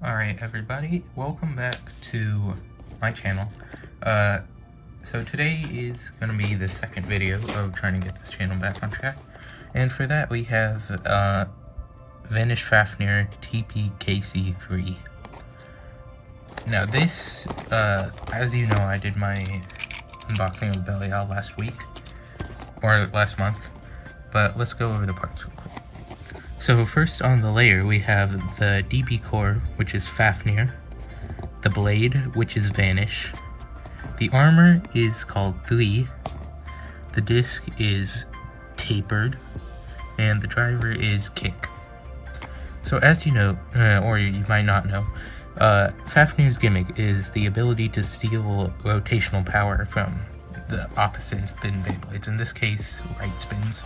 Alright everybody, welcome back to my channel. So today is going to be the second video of trying to get this channel back on track. And for that we have Vanish Fafnir.Tp.Kc-3. Now this, as you know, I did my unboxing of Belial last week, or last month, but let's go over the parts real quick. So first on the layer we have the DB core, which is Fafnir, the blade, which is Vanish, the armor is called 3, the disc is tapered, and the driver is kick. So as you know, or you might not know, Fafnir's gimmick is the ability to steal rotational power from the opposite spin Beyblades, in this case right spins.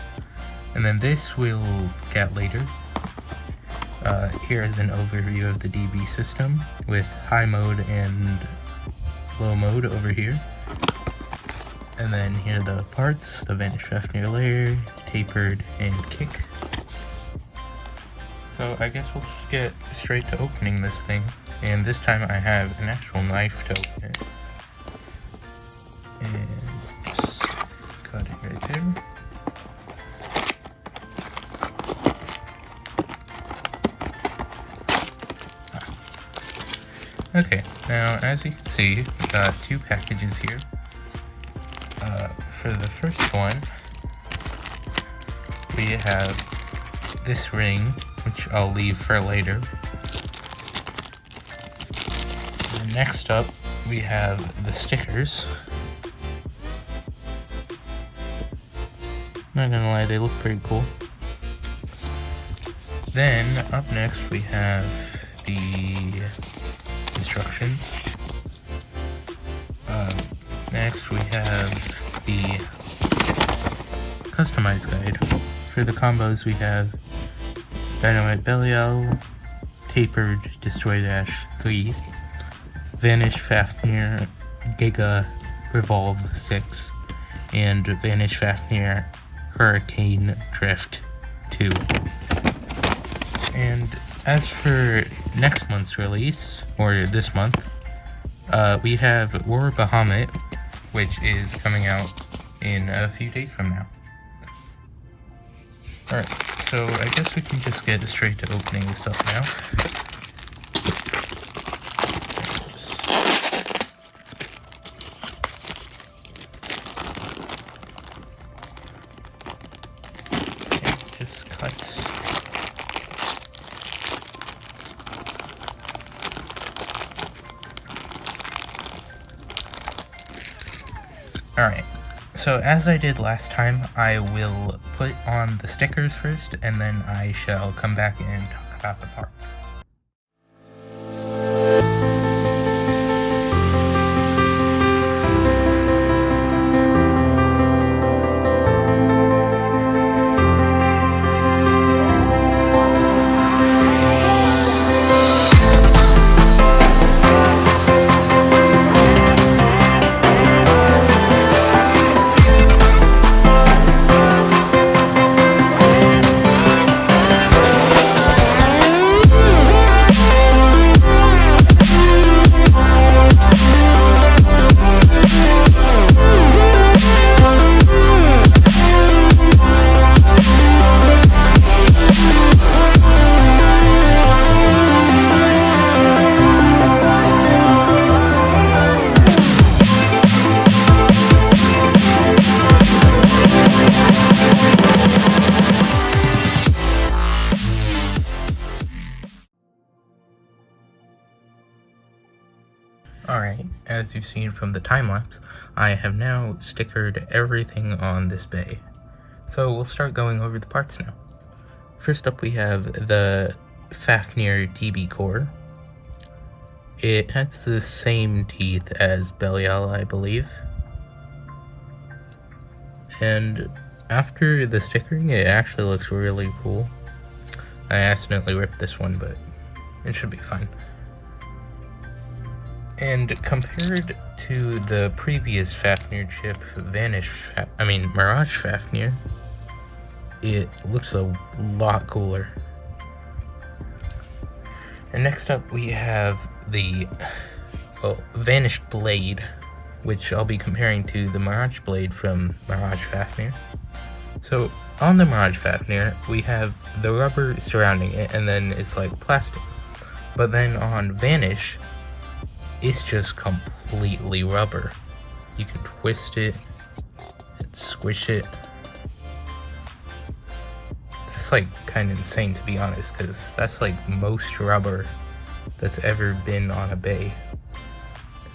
And then this we'll get later. Here is an overview of the DB system with high mode and low mode over here. And then here are the parts: the Vanish Fafnir layer, tapered, and kick. So I guess we'll just get straight to opening this thing. And this time I have an actual knife to open it. And just cut it right there. Okay, now as you can see, we got two packages here. For the first one, we have this ring, which I'll leave for later. And next up, we have the stickers. Not gonna lie, they look pretty cool. Then, up next, we have the instructions. Next we have the customized guide. For the combos we have Dynamite Belial, Tapered Destroy Dash 3, Vanish Fafnir Giga Revolve 6, and Vanish Fafnir Hurricane Drift 2. And as for next month's release, or this month, we have War Bahamut, which is coming out in a few days from now. Alright, so I guess we can just get straight to opening this up now. Just cuts. Alright, so as I did last time, I will put on the stickers first, and then I shall come back and talk about the parts. Alright, as you've seen from the time-lapse, I have now stickered everything on this bay. So we'll start going over the parts now. First up we have the Fafnir DB core. It has the same teeth as Belial, I believe. And after the stickering, it actually looks really cool. I accidentally ripped this one, but it should be fine. And compared to the previous Fafnir chip, Mirage Fafnir, it looks a lot cooler. And next up we have the Vanish Blade, which I'll be comparing to the Mirage Blade from Mirage Fafnir. So on the Mirage Fafnir, we have the rubber surrounding it, and then it's like plastic. But then on Vanish, it's just completely rubber. You can twist it and squish it. That's like kind of insane, to be honest, because that's like most rubber that's ever been on a bay.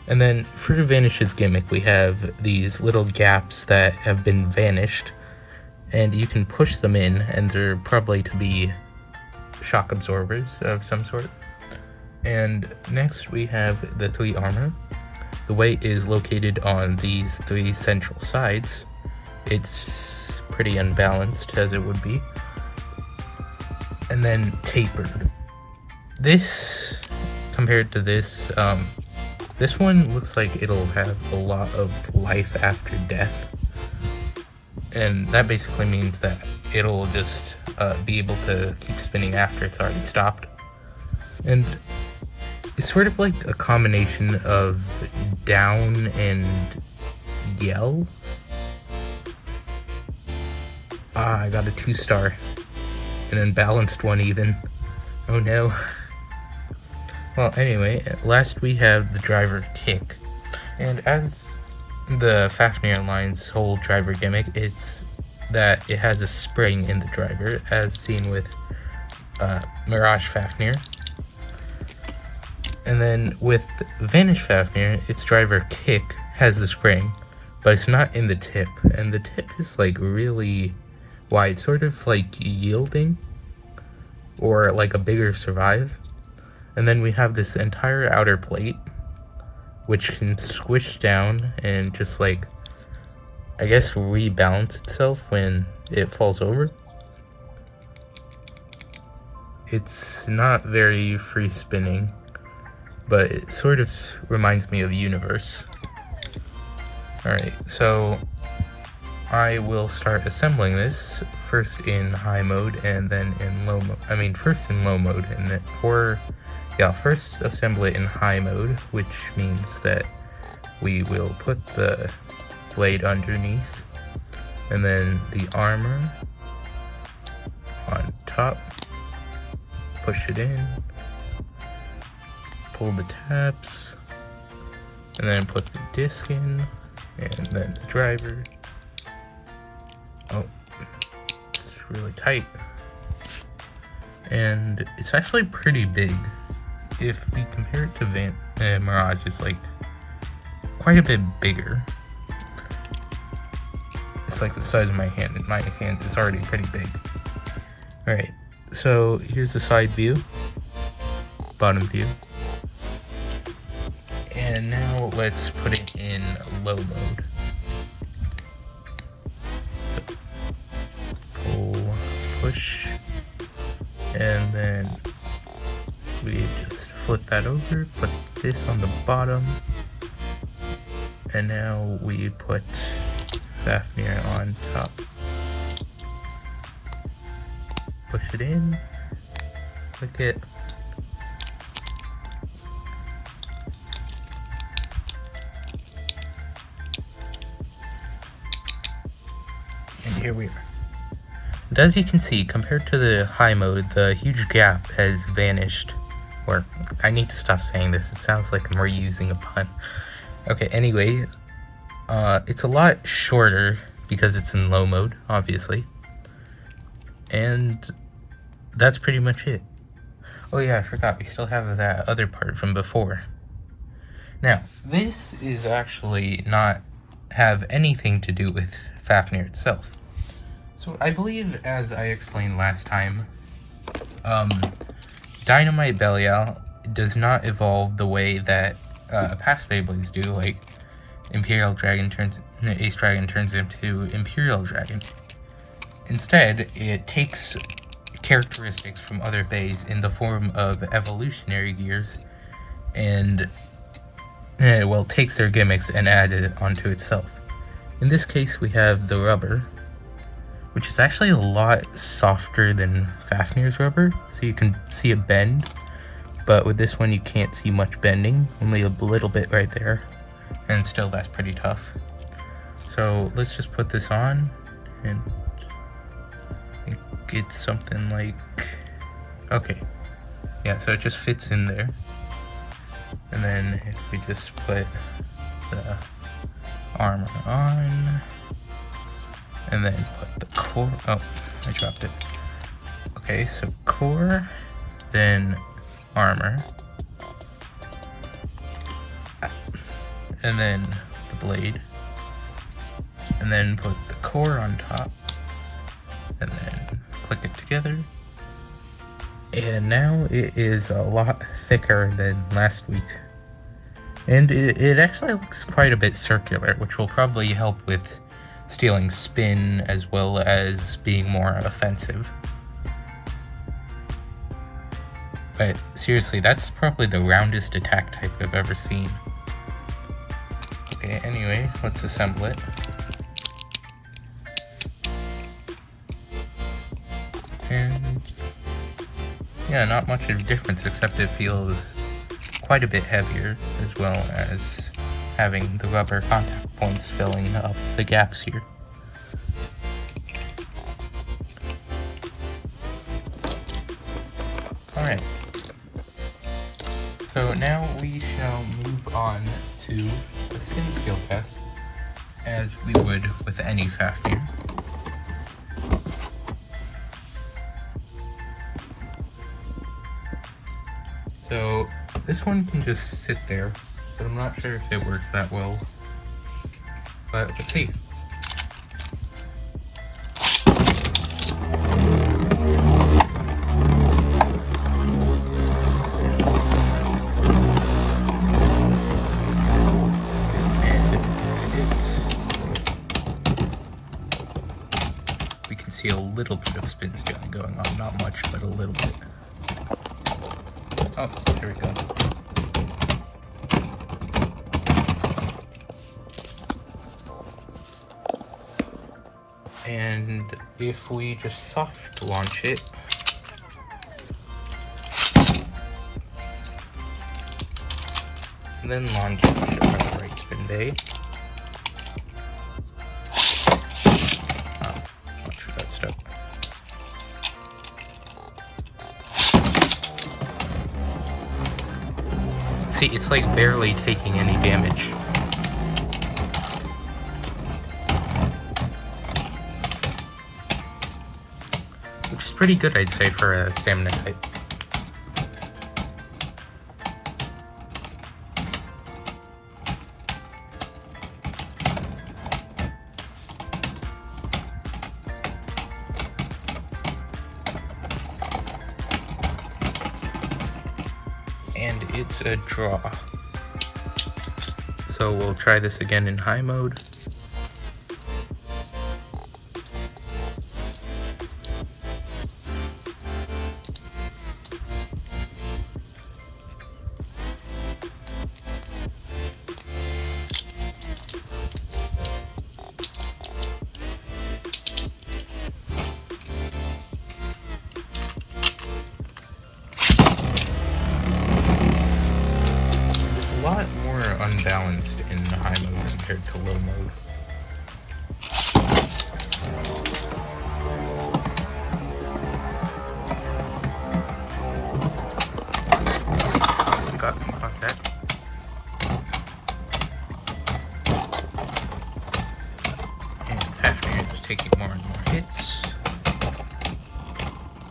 And then for Vanish's gimmick, we have these little gaps that have been vanished, and you can push them in, and they're probably to be shock absorbers of some sort. And next we have the 3 armor. The weight is located on these 3 central sides. It's pretty unbalanced, as it would be. And then tapered. This, compared to this, this one looks like it'll have a lot of life after death. And that basically means that it'll just be able to keep spinning after it's already stopped. And it's sort of like a combination of down and yell. I got a 2-star. An unbalanced one even. Oh no. Well, anyway, last we have the driver kick. And as the Fafnir line's whole driver gimmick, it's that it has a spring in the driver, as seen with Mirage Fafnir. And then with Vanish Fafnir, its driver kick has the spring, but it's not in the tip, and the tip is like really wide, sort of like yielding, or like a bigger survive. And then we have this entire outer plate, which can squish down and just like, I guess, rebalance itself when it falls over. It's not very free spinning, but it sort of reminds me of Universe. Alright, so I will start assembling this, first in high mode and then in low mode. First in low mode, and then, I'll first assemble it in high mode, which means that we will put the blade underneath, and then the armor on top, push it in, pull the tabs, and then put the disc in, and then the driver. Oh, it's really tight. And it's actually pretty big. If we compare it to Mirage, it's like quite a bit bigger. It's like the size of my hand, and my hand is already pretty big. Alright, so here's the side view, bottom view. And now let's put it in low mode. Pull, push, and then we just flip that over, put this on the bottom, and now we put Fafnir on top. Push it in, click it, and here we are. And as you can see, compared to the high mode, the huge gap has vanished. Or, I need to stop saying this, it sounds like I'm reusing a pun. Okay, anyway, it's a lot shorter because it's in low mode, obviously. And that's pretty much it. Oh yeah, I forgot, we still have that other part from before. Now, this is actually not have anything to do with Fafnir itself. So I believe, as I explained last time, Dynamite Belial does not evolve the way that past Beyblades do, like Imperial Dragon Ace Dragon turns into Imperial Dragon. Instead, it takes characteristics from other bays in the form of evolutionary gears, and takes their gimmicks and adds it onto itself. In this case, we have the rubber, which is actually a lot softer than Fafnir's rubber, so you can see a bend, but with this one you can't see much bending, only a little bit right there, and still that's pretty tough. So let's just put this on, and I think it's something like, okay, yeah, so it just fits in there. And then if we just put the armor on, and then put the core, oh, I dropped it. Okay, so core, then armor, and then the blade, and then put the core on top, and then click it together. And now it is a lot thicker than last week. And it actually looks quite a bit circular, which will probably help with stealing spin as well as being more offensive. But seriously, that's probably the roundest attack type I've ever seen. Okay, anyway, let's assemble it. And yeah, not much of a difference, except it feels quite a bit heavier, as well as having the rubber contact points filling up the gaps here. Alright, so now we shall move on to the spin skill test, as we would with any Fafnir. So this one can just sit there, but I'm not sure if it works that well. But let's see. And we can see a little bit of spin stealing going on, not much, but a little bit. Oh, there we go. And if we just soft launch it, and then launch it out of right spin bay. Oh, not sure that stuck. See, it's like barely taking any damage. Which is pretty good, I'd say, for a stamina type. And it's a draw. So we'll try this again in high mode. A lot more unbalanced in high mode compared to low mode. We got some contact. And Fafnir is taking more and more hits.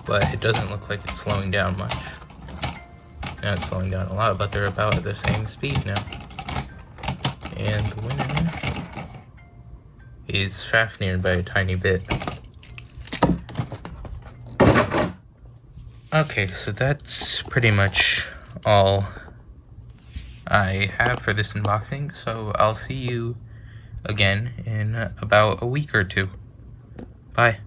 But it doesn't look like it's slowing down much. Now it's slowing down a lot, but they're about at the same speed now. And the winner is Fafnir by a tiny bit. Okay, so that's pretty much all I have for this unboxing, so I'll see you again in about a week or two. Bye.